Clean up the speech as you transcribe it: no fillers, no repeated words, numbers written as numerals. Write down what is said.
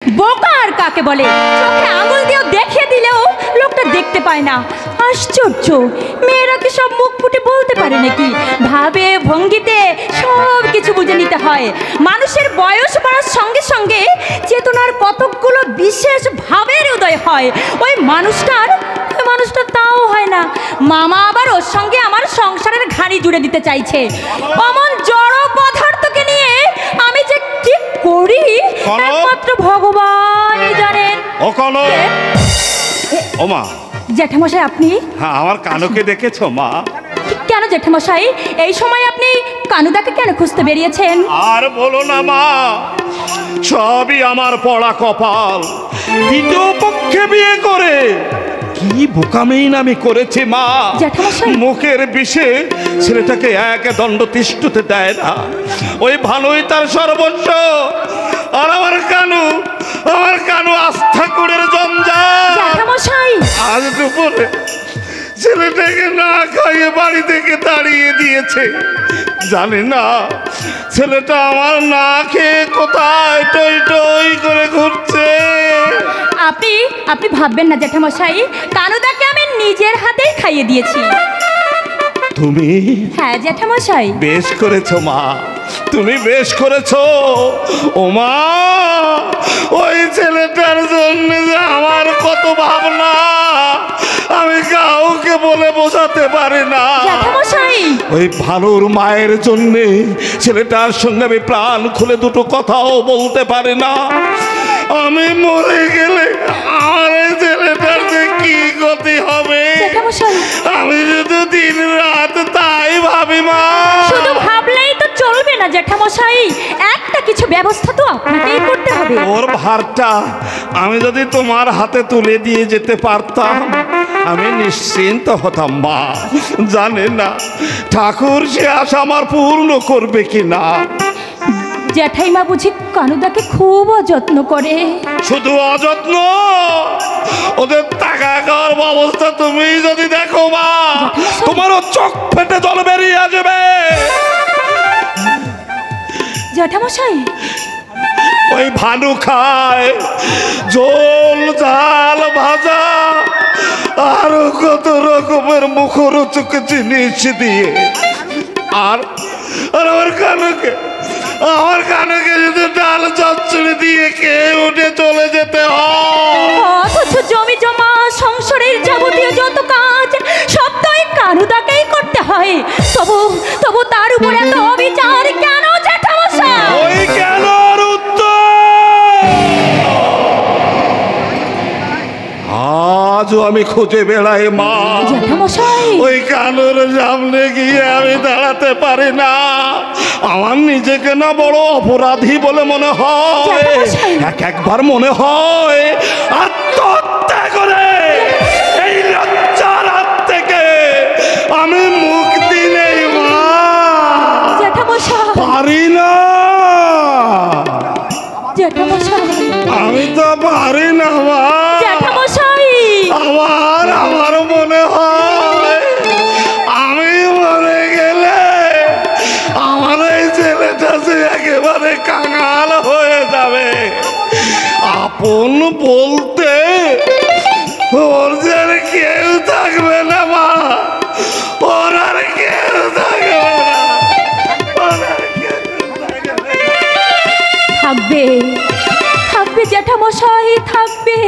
বোকা আর কাকে বলে? চোখে আঙুল দিয়েও দেখিয়ে দিলেও লোকটা দেখতে পায় না। আশ্চর্য, মেয়েরা কি সব মুখ ফুটে বলতে পারে নাকি? ভাবে ভঙ্গিতে সব কিছু বুঝে নিতে হয়। মানুষের বয়স বাড়ার সঙ্গে সঙ্গে চেতনার কতকগুলো বিশেষ ভাবের উদয় হয়। ওই মানুষটার তাও হয় না। মামা আবার ওর সঙ্গে আমার সংসারের ঘানি জুড়ে দিতে চাইছে। অমন জড় পদার্থকে নিয়ে আমি যে কি করি একমাত্র ভগবানই জানেন। ও মা। জ্যাঠামশাই আপনি? হ্যাঁ, আমার কানুকে দেখেছো মা? কেন জ্যাঠামশাই, এই সময় আপনি কানুদাকে কেন খুঁজতে বেরিয়েছেন? আর বলো না মা, সবই আমার পড়া কপাল। দ্বিতীয় পক্ষে বিয়ে করে কি বোকামি আমি করেছি মা। মুখের বিষে ছেলেটাকে এক দণ্ড তিষ্ঠতে দেয় না। ওই ভালোই তার সর্বস্ব। আর আমার কানু আস্থা কুড়ের জঞ্জাল। আজ দুপুরে ছেলেটাকে না খাইয়ে বাড়ি থেকে তাড়িয়ে দিয়েছে। জানি না ছেলেটা আমার না খেয়ে কোথায় টই টই করে ঘুরছে। আপনি ভাববেন না জ্যাঠামশাই, কানুদাকে আমি নিজের হাতেই খাইয়ে দিয়েছি। তুমি? হ্যাঁ জ্যাঠামশাই। বেশ করেছো মা, তুমি বেশ করেছো। ও মা, ওই ছেলেটার জন্য যে আমার কত ভাবনা আমি কাউকে বলে বোঝাতে পারি না। ওই ভালোর মায়ের জন্য ছেলেটার সঙ্গে আমি প্রাণ খুলে দুটো কথাও বলতে পারি না। আমি মরে গেলে আমার এই ছেলেটার যে কি গতি হবে আমি শুধু দিন রাত তাই ভাবি মা। শুধু ভাবলেই তো চলবে না জ্যাঠামশাই, একটা কিছু ব্যবস্থা তো আপনাকেই করতে হবে। ওর ভারটা আমি যদি তোমার হাতে তুলে দিয়ে যেতে পারতাম আমি নিশ্চিন্ত হতাম মা। জানে না ঠাকুর সে আশা আমার পূর্ণ করবে কি না। জ্যাঠাইমা বুঝি কানুদাকে খুব অযত্ন করে? শুধু অযত্ন, ওদের টাকা খাওয়ার অবস্থা তুমি যদি দেখো মা তোমারও চোখ ফেটে জল বেরিয়ে আসবে। জ্যাঠামশাই ওই ভানু খায় ঝোল ঝাল ভাজা আরো কত রকমের মুখরোচক জিনিস দিয়ে। আর আমার কানুকে যদি ডাল চচ্চড়ি দিয়ে খেয়ে উঠে চলে যেতে হয়। অথচ জমি জমা সংসারের যাবতীয় যত কাজ সব তো এই কানুদাকেই করতে হয়। তবু তার উপর এত অবিচার কেন জ্যাঠামশাই? ওই কেন আজও আমি খুঁজে বেড়াই মা। ওই কানুর সামনে গিয়ে আমি দাঁড়াতে পারি না। আমার নিজেকে না বড় অপরাধী বলে মনে হয়। একবার মনে হয় আত্মহত্যা করে এই লজ্জার হাত থেকে আমি মুক্তি নেই মা। পারি না, আমি তো পারি না মা। আমার মনে হয় আমি মরে গেলে আমার এই ছেলেটা যে একেবারে কাঙাল হয়ে যাবে। আপন বলতে ওর যে আর কেউ থাকবে না মা। ওর আর কেউ থাকবে না। থাকবে জ্যাঠামশাই, থাকবে।